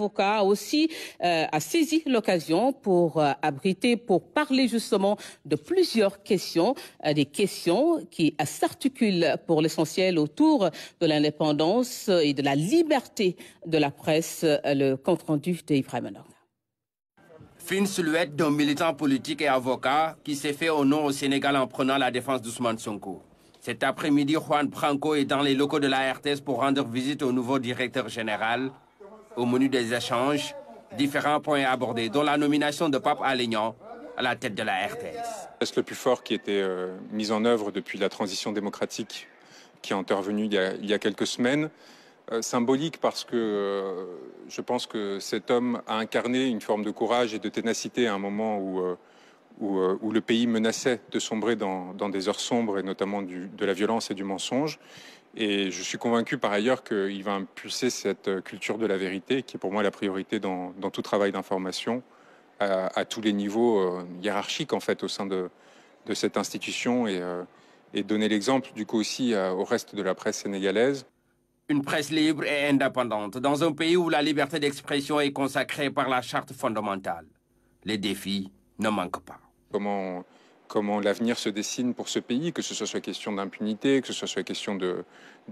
avocat, a saisi l'occasion pour parler justement de plusieurs questions, des questions qui s'articulent pour l'essentiel autour de l'indépendance et de la liberté de la presse. Le compte-rendu d'Ibrahim Anor. Fine silhouette d'un militant politique et avocat qui s'est fait au nom au Sénégal en prenant la défense d'Ousmane Sonko. Cet après-midi, Juan Branco est dans les locaux de la RTS pour rendre visite au nouveau directeur général. Au menu des échanges, différents points abordés, dont la nomination de Pape Alé Niang à la tête de la RTS. C'est le plus fort qui était mis en œuvre depuis la transition démocratique qui est intervenue il y a quelques semaines. Symbolique parce que je pense que cet homme a incarné une forme de courage et de ténacité à un moment où le pays menaçait de sombrer dans des heures sombres et notamment de la violence et du mensonge. Et je suis convaincu par ailleurs qu'il va impulser cette culture de la vérité qui est pour moi la priorité dans tout travail d'information à tous les niveaux hiérarchiques en fait au sein de cette institution et donner l'exemple du coup aussi au reste de la presse sénégalaise. Une presse libre et indépendante dans un pays où la liberté d'expression est consacrée par la charte fondamentale. Les défis ne manquent pas. Comment l'avenir se dessine pour ce pays, que ce soit question d'impunité, que ce soit question de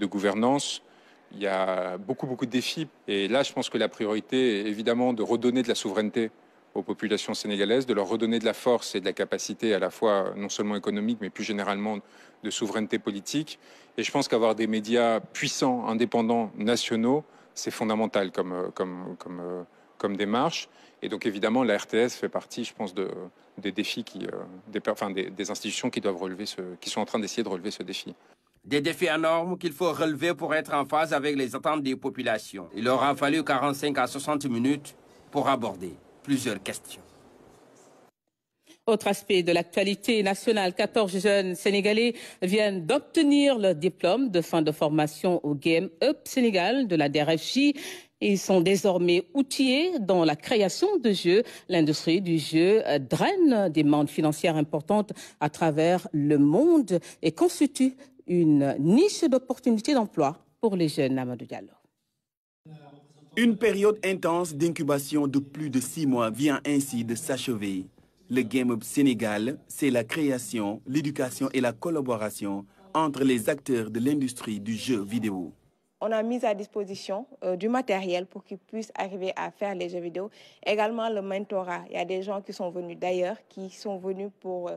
gouvernance. Il y a beaucoup de défis. Et là, je pense que la priorité est évidemment de redonner de la souveraineté aux populations sénégalaises, de leur redonner de la force et de la capacité à la fois non seulement économique, mais plus généralement de souveraineté politique. Et je pense qu'avoir des médias puissants, indépendants, nationaux, c'est fondamental comme démarche. Et donc évidemment, la RTS fait partie, je pense, des défis des institutions qui sont en train d'essayer de relever ce défi. Des défis énormes qu'il faut relever pour être en phase avec les attentes des populations. Il aura fallu 45 à 60 minutes pour aborder plusieurs questions. Autre aspect de l'actualité nationale, 14 jeunes Sénégalais viennent d'obtenir leur diplôme de fin de formation au Game Up Sénégal de la DRFJ. Ils sont désormais outillés dans la création de jeux. L'industrie du jeu draine des demandes financières importantes à travers le monde et constitue une niche d'opportunités d'emploi pour les jeunes. Amadou Diallo. Une période intense d'incubation de plus de 6 mois vient ainsi de s'achever. Le Game Up Sénégal, c'est la création, l'éducation et la collaboration entre les acteurs de l'industrie du jeu vidéo. On a mis à disposition du matériel pour qu'ils puissent arriver à faire les jeux vidéo. Également le mentorat. Il y a des gens qui sont venus d'ailleurs, qui sont venus pour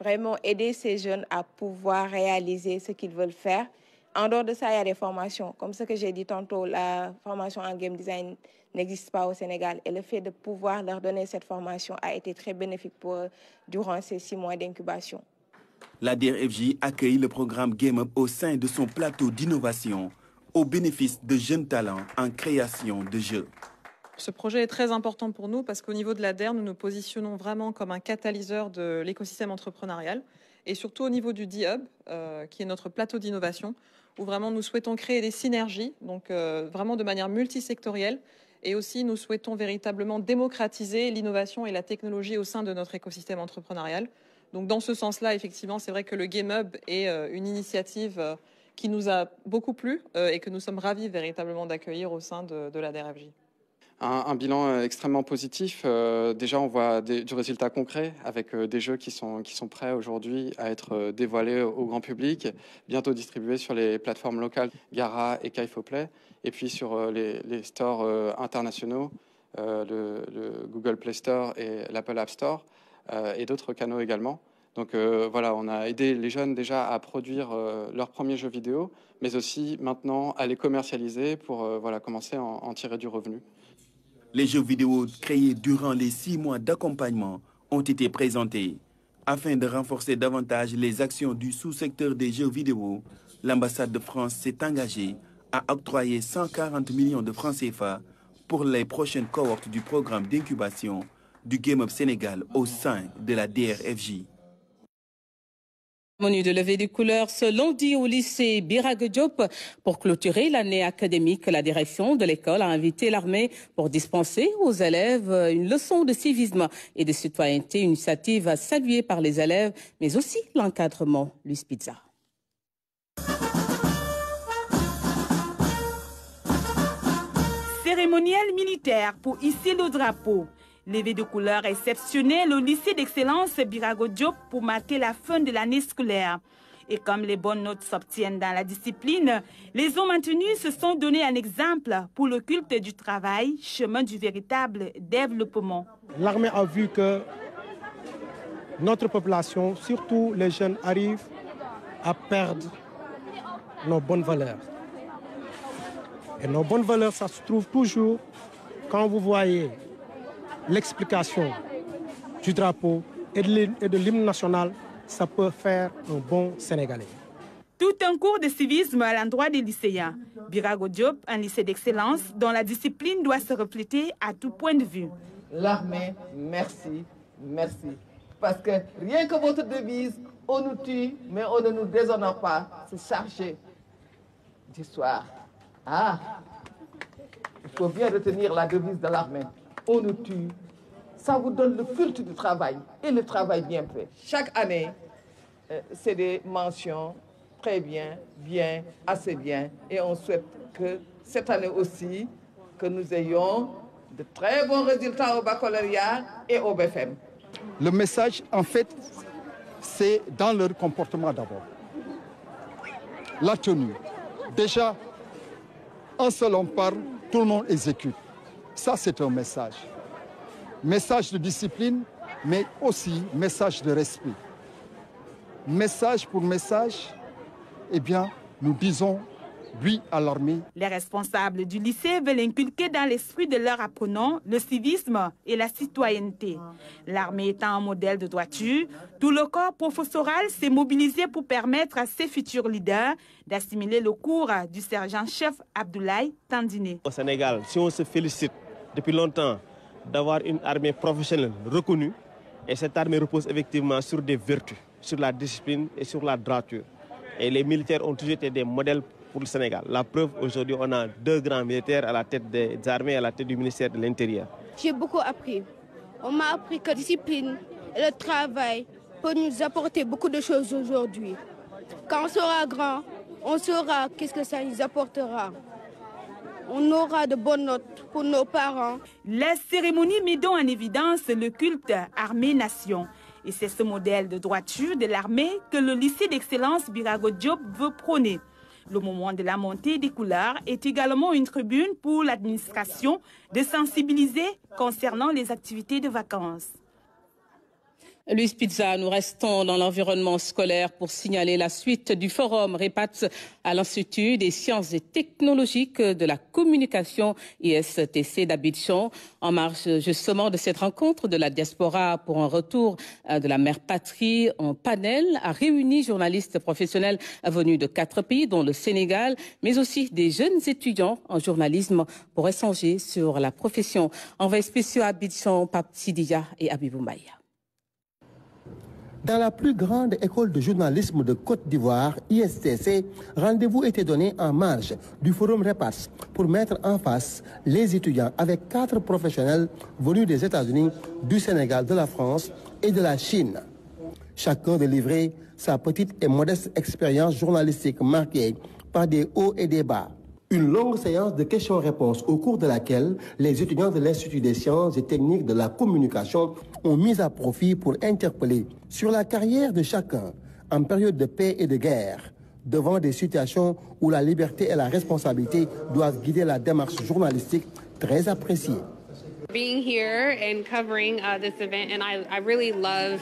vraiment aider ces jeunes à pouvoir réaliser ce qu'ils veulent faire. En dehors de ça, il y a des formations. Comme ce que j'ai dit tantôt, la formation en game design n'existe pas au Sénégal. Et le fait de pouvoir leur donner cette formation a été très bénéfique pour eux durant ces 6 mois d'incubation. La DRFJ accueille le programme Game Up au sein de son plateau d'innovation au bénéfice de jeunes talents en création de jeux. Ce projet est très important pour nous parce qu'au niveau de la DER, nous nous positionnons vraiment comme un catalyseur de l'écosystème entrepreneurial et surtout au niveau du D-Hub, qui est notre plateau d'innovation, où vraiment nous souhaitons créer des synergies, donc vraiment de manière multisectorielle. Et aussi, nous souhaitons véritablement démocratiser l'innovation et la technologie au sein de notre écosystème entrepreneurial. Donc dans ce sens-là, effectivement, c'est vrai que le Game Hub est une initiative qui nous a beaucoup plu et que nous sommes ravis véritablement d'accueillir au sein de la DRFJ. Un bilan extrêmement positif. Déjà, on voit du résultat concret avec des jeux qui sont prêts aujourd'hui à être dévoilés au grand public, bientôt distribués sur les plateformes locales Gara et Kaifoplay, et puis sur les stores internationaux, le Google Play Store et l'Apple App Store, et d'autres canaux également. Donc voilà, on a aidé les jeunes déjà à produire leurs premiers jeux vidéo, mais aussi maintenant à les commercialiser pour commencer à en tirer du revenu. Les jeux vidéo créés durant les 6 mois d'accompagnement ont été présentés. Afin de renforcer davantage les actions du sous-secteur des jeux vidéo, l'ambassade de France s'est engagée à octroyer 140 millions de francs CFA pour les prochaines cohortes du programme d'incubation du Game Up Sénégal au sein de la DRFJ. Menu de levée des couleurs ce lundi au lycée Birag Diop. Pour clôturer l'année académique, la direction de l'école a invité l'armée pour dispenser aux élèves une leçon de civisme et de citoyenneté, une initiative saluée par les élèves, mais aussi l'encadrement. Luis Pizza. cérémoniel militaire pour hisser le drapeau. Levée de couleur exceptionnelle au lycée d'excellence Birago Diop pour marquer la fin de l'année scolaire. Et comme les bonnes notes s'obtiennent dans la discipline, les hommes maintenus se sont donné un exemple pour le culte du travail, chemin du véritable développement. L'armée a vu que notre population, surtout les jeunes, arrivent à perdre nos bonnes valeurs. Et nos bonnes valeurs, ça se trouve toujours quand vous voyez l'explication du drapeau et de l'hymne national, ça peut faire un bon Sénégalais. Tout un cours de civisme à l'endroit des lycéens. Birago Diop, un lycée d'excellence dont la discipline doit se refléter à tout point de vue. L'armée, merci, merci. Parce que rien que votre devise, on nous tue, mais on ne nous déshonore pas. C'est chargé d'histoire. Ah, il faut bien retenir la devise de l'armée. On nous tue. Ça vous donne le culte du travail et le travail bien fait. Chaque année, c'est des mentions très bien, bien, assez bien. Et on souhaite que cette année aussi, que nous ayons de très bons résultats au baccalauréat et au BFM. Le message, en fait, c'est dans leur comportement d'abord. La tenue. Déjà, un seul homme parle, tout le monde exécute. Ça, c'est un message. Message de discipline, mais aussi message de respect. Message pour message, eh bien, nous disons oui à l'armée. Les responsables du lycée veulent inculquer dans l'esprit de leurs apprenants le civisme et la citoyenneté. L'armée étant un modèle de droiture, tout le corps professoral s'est mobilisé pour permettre à ses futurs leaders d'assimiler le cours du sergent-chef Abdoulaye Tandine. Au Sénégal, si on se félicite depuis longtemps d'avoir une armée professionnelle reconnue, et cette armée repose effectivement sur des vertus, sur la discipline et sur la droiture. Et les militaires ont toujours été des modèles pour le Sénégal. La preuve, aujourd'hui, on a 2 grands militaires à la tête des armées, à la tête du ministère de l'Intérieur. J'ai beaucoup appris. On m'a appris que la discipline et le travail peuvent nous apporter beaucoup de choses aujourd'hui. Quand on sera grand, on saura qu'est-ce que ça nous apportera. On aura de bonnes notes pour nos parents. La cérémonie met donc en évidence le culte armée-nation. Et c'est ce modèle de droiture de l'armée que le lycée d'excellence Birago Diop veut prôner. Le moment de la montée des couleurs est également une tribune pour l'administration de sensibiliser concernant les activités de vacances. Louise Pizza, nous restons dans l'environnement scolaire pour signaler la suite du forum REPAT à l'Institut des sciences et technologiques de la communication ISTC d'Abidjan. En marge justement de cette rencontre de la diaspora pour un retour de la mère patrie, un panel a réuni journalistes professionnels venus de 4 pays, dont le Sénégal, mais aussi des jeunes étudiants en journalisme pour échanger sur la profession. Envoyés spéciaux à Abidjan, Pape Sidiya et Abibou Maïa. Dans la plus grande école de journalisme de Côte d'Ivoire, ISTC, rendez-vous était donné en marge du forum REPAS pour mettre en face les étudiants avec 4 professionnels venus des États-Unis, du Sénégal, de la France et de la Chine. Chacun de livrer sa petite et modeste expérience journalistique marquée par des hauts et des bas. Une longue séance de questions-réponses au cours de laquelle les étudiants de l'Institut des sciences et techniques de la communication ont mis à profit pour interpeller sur la carrière de chacun en période de paix et de guerre, devant des situations où la liberté et la responsabilité doivent guider la démarche journalistique très appréciée. Being here and covering this event, and I really love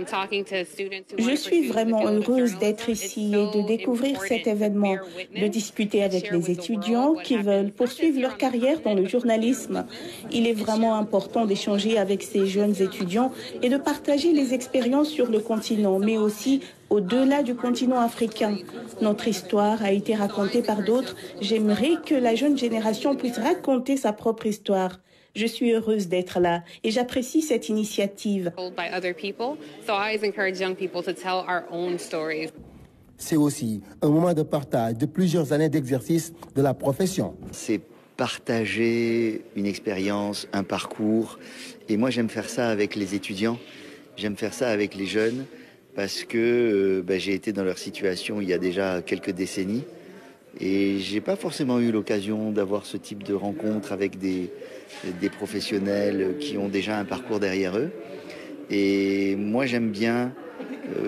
talking to students. Je suis vraiment heureuse d'être ici et de découvrir cet événement, de discuter avec les étudiants qui veulent poursuivre leur carrière dans le journalisme. Il est vraiment important d'échanger avec ces jeunes étudiants et de partager les expériences sur le continent, mais aussi au-delà du continent africain. Notre histoire a été racontée par d'autres. J'aimerais que la jeune génération puisse raconter sa propre histoire. Je suis heureuse d'être là et j'apprécie cette initiative. C'est aussi un moment de partage de plusieurs années d'exercice de la profession. C'est partager une expérience, un parcours. Et moi, j'aime faire ça avec les étudiants, j'aime faire ça avec les jeunes, parce que j'ai été dans leur situation il y a déjà quelques décennies. Et j'ai pas forcément eu l'occasion d'avoir ce type de rencontre avec des professionnels qui ont déjà un parcours derrière eux. Et moi, j'aime bien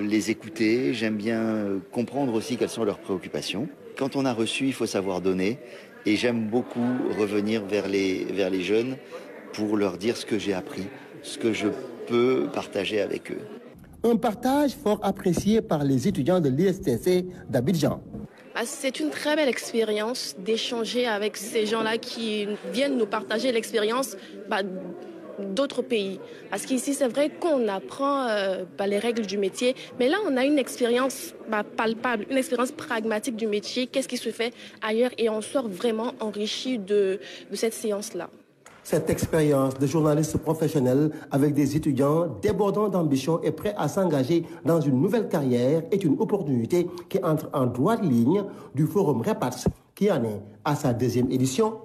les écouter, j'aime bien comprendre aussi quelles sont leurs préoccupations. Quand on a reçu, il faut savoir donner. Et j'aime beaucoup revenir vers les jeunes pour leur dire ce que j'ai appris, ce que je peux partager avec eux. Un partage fort apprécié par les étudiants de l'ISTC d'Abidjan. C'est une très belle expérience d'échanger avec ces gens-là qui viennent nous partager l'expérience d'autres pays. Parce qu'ici, c'est vrai qu'on apprend les règles du métier, mais là, on a une expérience palpable, une expérience pragmatique du métier, qu'est-ce qui se fait ailleurs, et on sort vraiment enrichi de cette séance-là. Cette expérience de journaliste professionnel avec des étudiants débordant d'ambition et prêts à s'engager dans une nouvelle carrière est une opportunité qui entre en droite ligne du Forum REPATS, qui en est à sa 2e édition.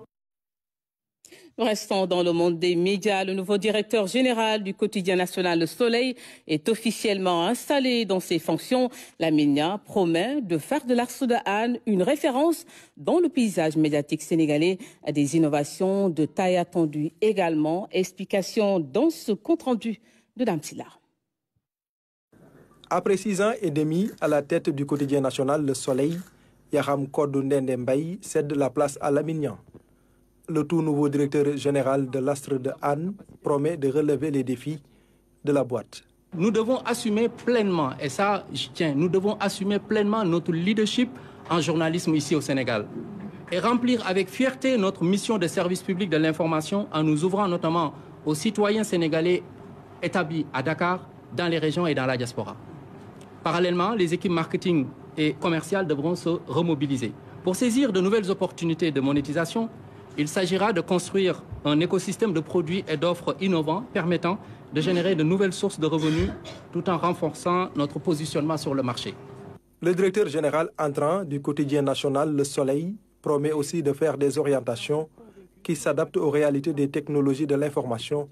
Restons dans le monde des médias. Le nouveau directeur général du quotidien national Le Soleil est officiellement installé dans ses fonctions. Lamine Nia promet de faire de l'Arceau de Han une référence dans le paysage médiatique sénégalais. Des innovations de taille attendue également. Explication dans ce compte-rendu de Dame Silla. Après 6 ans et demi à la tête du quotidien national Le Soleil, Yaram Kodou Ndende Mbaye cède la place à Lamine Nia. Le tout nouveau directeur général de l'Astre de Han promet de relever les défis de la boîte. Nous devons assumer pleinement, et ça je tiens, nous devons assumer pleinement notre leadership en journalisme ici au Sénégal et remplir avec fierté notre mission de service public de l'information en nous ouvrant notamment aux citoyens sénégalais établis à Dakar, dans les régions et dans la diaspora. Parallèlement, les équipes marketing et commerciales devront se remobiliser. Pour saisir de nouvelles opportunités de monétisation, il s'agira de construire un écosystème de produits et d'offres innovants permettant de générer de nouvelles sources de revenus tout en renforçant notre positionnement sur le marché. Le directeur général entrant du quotidien national Le Soleil promet aussi de faire des orientations qui s'adaptent aux réalités des technologies de l'information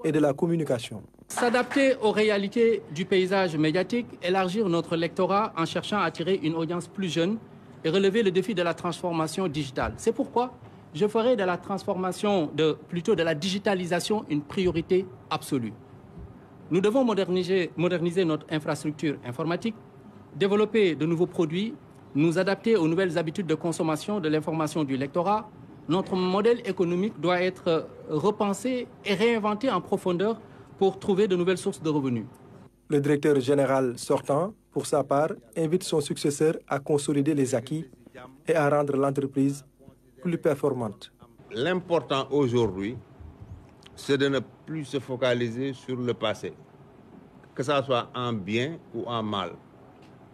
et de la communication. S'adapter aux réalités du paysage médiatique, élargir notre lectorat en cherchant à attirer une audience plus jeune et relever le défi de la transformation digitale. C'est pourquoi je ferai de la transformation, plutôt de la digitalisation, une priorité absolue. Nous devons moderniser notre infrastructure informatique, développer de nouveaux produits, nous adapter aux nouvelles habitudes de consommation de l'information du lectorat. Notre modèle économique doit être repensé et réinventé en profondeur pour trouver de nouvelles sources de revenus. Le directeur général sortant, pour sa part, invite son successeur à consolider les acquis et à rendre l'entreprise plus performante. L'important aujourd'hui, c'est de ne plus se focaliser sur le passé, que ça soit en bien ou en mal.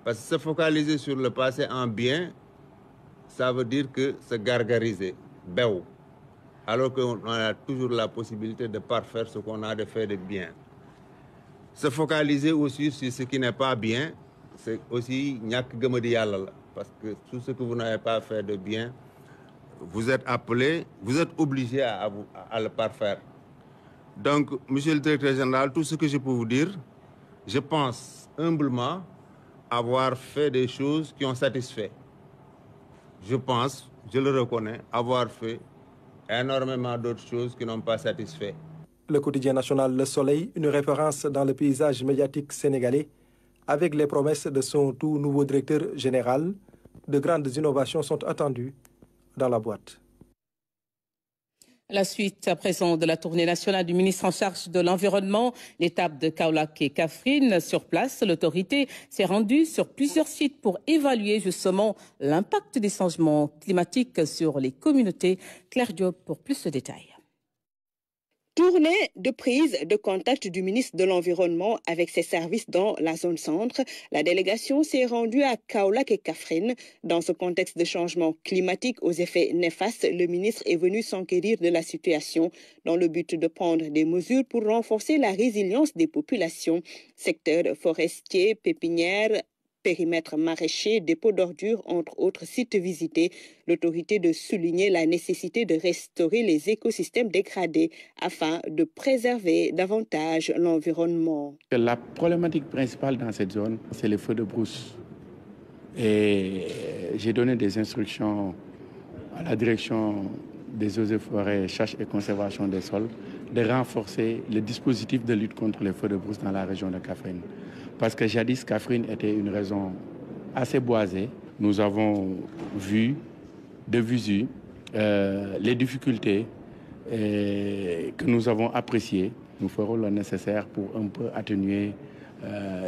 Parce que se focaliser sur le passé en bien, ça veut dire que se gargariser, béou, alors qu'on a toujours la possibilité de parfaire ce qu'on a de fait de bien. Se focaliser aussi sur ce qui n'est pas bien, c'est aussi ñak gëmadi yalla la, parce que tout ce que vous n'avez pas fait de bien, vous êtes appelé, vous êtes obligé à le parfaire. Donc, monsieur le directeur général, tout ce que je peux vous dire, je pense humblement avoir fait des choses qui ont satisfait. Je pense, je le reconnais, avoir fait énormément d'autres choses qui n'ont pas satisfait. Le quotidien national Le Soleil, une référence dans le paysage médiatique sénégalais, avec les promesses de son tout nouveau directeur général, de grandes innovations sont attendues dans la boîte. La suite à présent de la tournée nationale du ministre en charge de l'Environnement, l'étape de Kaolack et Kaffrine. Sur place, l'autorité s'est rendue sur plusieurs sites pour évaluer justement l'impact des changements climatiques sur les communautés. Claire Diop pour plus de détails. Tournée de prise de contact du ministre de l'Environnement avec ses services dans la zone centre, la délégation s'est rendue à Kaolack et Kaffrine. Dans ce contexte de changement climatique aux effets néfastes, le ministre est venu s'enquérir de la situation dans le but de prendre des mesures pour renforcer la résilience des populations. Secteurs forestiers, pépinières, périmètre maraîcher, dépôt d'ordures, entre autres sites visités. L'autorité de souligner la nécessité de restaurer les écosystèmes dégradés afin de préserver davantage l'environnement. La problématique principale dans cette zone, c'est les feux de brousse. Et j'ai donné des instructions à la direction des eaux et forêts, chasse et conservation des sols, de renforcer le dispositif de lutte contre les feux de brousse dans la région de Kaffrine. Parce que jadis, Kaffrine était une région assez boisée. Nous avons vu de visu les difficultés que nous avons appréciées. Nous ferons le nécessaire pour un peu atténuer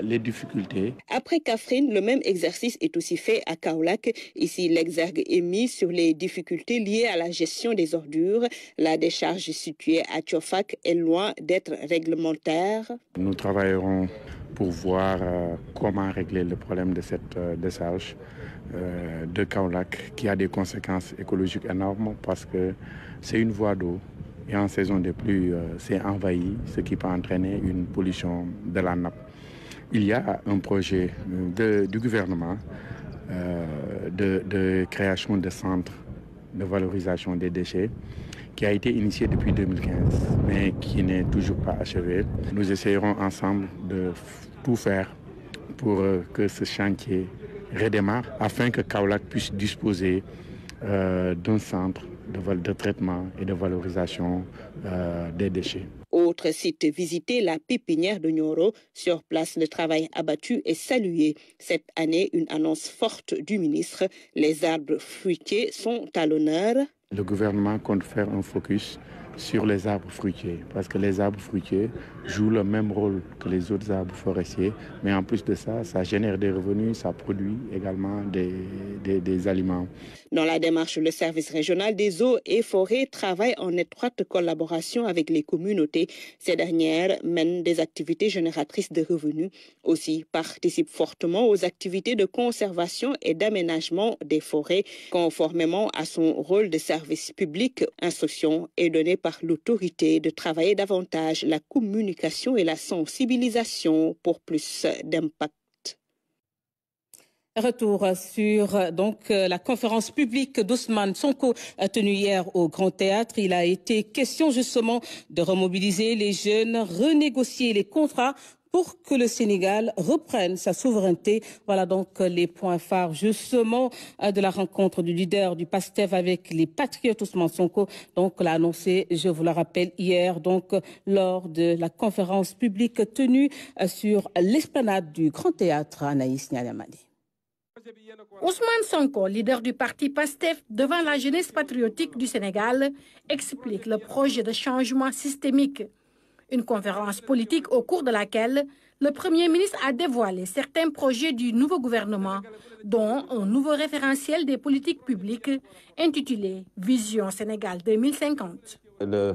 les difficultés. Après Kaffrine, le même exercice est aussi fait à Kaolack. Ici, l'exergue est mis sur les difficultés liées à la gestion des ordures. La décharge située à Tiofak est loin d'être réglementaire. Nous travaillerons pour voir comment régler le problème de cette décharge de Kaolack qui a des conséquences écologiques énormes parce que c'est une voie d'eau. Et en saison de pluie, c'est envahi, ce qui peut entraîner une pollution de la nappe. Il y a un projet du gouvernement de création de centres de valorisation des déchets qui a été initié depuis 2015, mais qui n'est toujours pas achevé. Nous essayerons ensemble de tout faire pour que ce chantier redémarre afin que Kaolack puisse disposer d'un centre de traitement et de valorisation des déchets. Autre site visité, la pépinière de Nioro. Sur place, le travail abattu est salué. Cette année, une annonce forte du ministre. Les arbres fruitiers sont à l'honneur. Le gouvernement compte faire un focus sur les arbres fruitiers, parce que les arbres fruitiers jouent le même rôle que les autres arbres forestiers, mais en plus de ça, ça génère des revenus, ça produit également des aliments. Dans la démarche, le service régional des eaux et forêts travaille en étroite collaboration avec les communautés. Ces dernières mènent des activités génératrices de revenus, aussi participent fortement aux activités de conservation et d'aménagement des forêts, conformément à son rôle de service public. Instruction est donnée par l'autorité de travailler davantage la communication et la sensibilisation pour plus d'impact. Retour sur la conférence publique d'Ousmane Sonko tenue hier au Grand Théâtre. Il a été question justement de remobiliser les jeunes, renégocier les contrats pour que le Sénégal reprenne sa souveraineté. Voilà donc les points phares justement de la rencontre du leader du PASTEF avec les patriotes. Ousmane Sonko donc l'a annoncé, je vous le rappelle, hier donc lors de la conférence publique tenue sur l'esplanade du Grand Théâtre. Anaïs Nyamadi. Ousmane Sonko, leader du parti PASTEF devant la jeunesse patriotique du Sénégal, explique le projet de changement systémique. Une conférence politique au cours de laquelle le Premier ministre a dévoilé certains projets du nouveau gouvernement, dont un nouveau référentiel des politiques publiques intitulé Vision Sénégal 2050. Le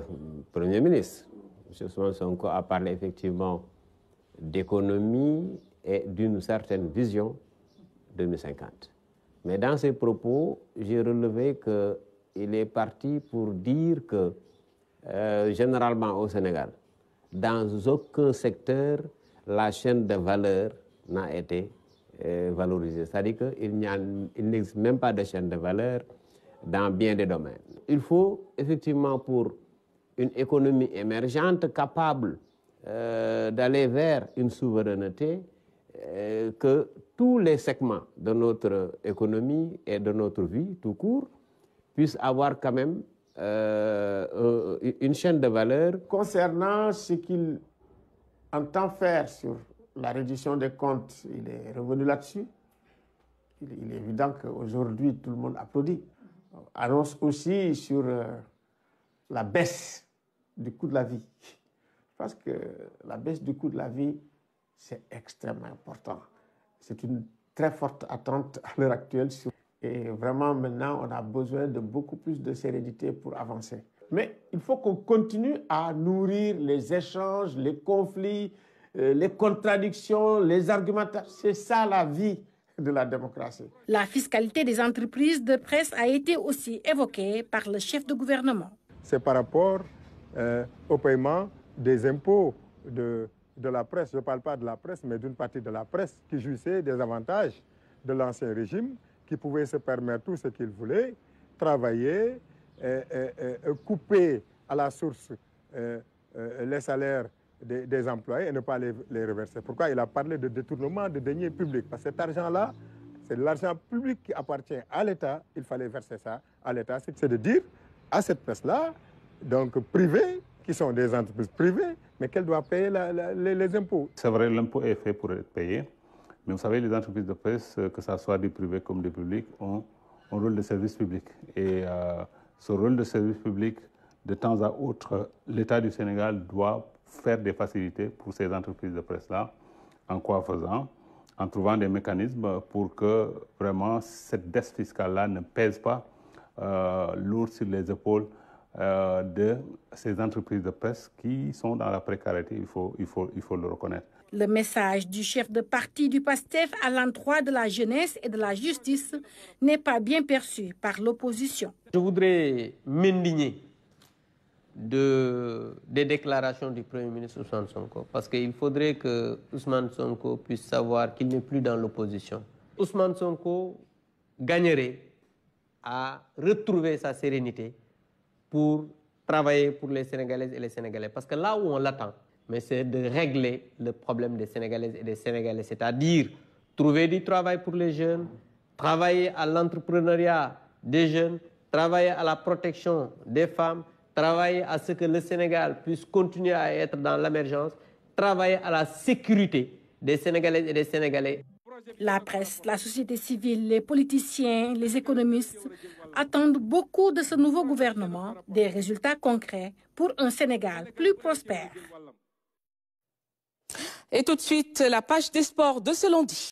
Premier ministre, M. Ousmane Sonko, a parlé effectivement d'économie et d'une certaine vision 2050. Mais dans ses propos, j'ai relevé qu'il est parti pour dire que généralement au Sénégal, dans aucun secteur, la chaîne de valeur n'a été valorisée. C'est-à-dire qu'il n'existe même pas de chaîne de valeur dans bien des domaines. Il faut effectivement pour une économie émergente capable d'aller vers une souveraineté, que tous les segments de notre économie et de notre vie tout court puissent avoir quand même une chaîne de valeur. Concernant ce qu'il entend faire sur la reddition des comptes, il est revenu là-dessus. Il est évident qu'aujourd'hui, tout le monde applaudit. On annonce aussi sur la baisse du coût de la vie. Parce que la baisse du coût de la vie, c'est extrêmement important. C'est une très forte attente à l'heure actuelle. Et vraiment, maintenant, on a besoin de beaucoup plus de sérénité pour avancer. Mais il faut qu'on continue à nourrir les échanges, les conflits, les contradictions, les argumentations. C'est ça la vie de la démocratie. La fiscalité des entreprises de presse a été aussi évoquée par le chef de gouvernement. C'est par rapport au paiement des impôts de la presse. Je ne parle pas de la presse, mais d'une partie de la presse qui jouissait des avantages de l'ancien régime, qui pouvait se permettre tout ce qu'il voulait, travailler, couper à la source les salaires des employés et ne pas les reverser. Pourquoi il a parlé de détournement de deniers publics? Parce que cet argent-là, c'est de l'argent public qui appartient à l'État, il fallait verser ça à l'État. C'est de dire à cette presse-là, donc privée, qui sont des entreprises privées, mais qu'elle doit payer les impôts. C'est vrai, l'impôt est fait pour être payé, mais vous savez, les entreprises de presse, que ce soit du privé comme du public, ont un rôle de service public. Et ce rôle de service public, de temps à autre, l'État du Sénégal doit faire des facilités pour ces entreprises de presse-là. En quoi faisant? En trouvant des mécanismes pour que vraiment cette dette fiscale-là ne pèse pas lourd sur les épaules de ces entreprises de presse qui sont dans la précarité, il faut le reconnaître. Le message du chef de parti du PASTEF à l'endroit de la jeunesse et de la justice n'est pas bien perçu par l'opposition. Je voudrais m'indigner des déclarations du Premier ministre Ousmane Sonko, parce qu'il faudrait que Ousmane Sonko puisse savoir qu'il n'est plus dans l'opposition. Ousmane Sonko gagnerait à retrouver sa sérénité pour travailler pour les Sénégalaises et les Sénégalais. Parce que là où on l'attend, mais c'est de régler le problème des Sénégalaises et des Sénégalais, c'est-à-dire trouver du travail pour les jeunes, travailler à l'entrepreneuriat des jeunes, travailler à la protection des femmes, travailler à ce que le Sénégal puisse continuer à être dans l'émergence, travailler à la sécurité des Sénégalaises et des Sénégalais. La presse, la société civile, les politiciens, les économistes attendent beaucoup de ce nouveau gouvernement, des résultats concrets pour un Sénégal plus prospère. Et tout de suite, la page des sports de ce lundi.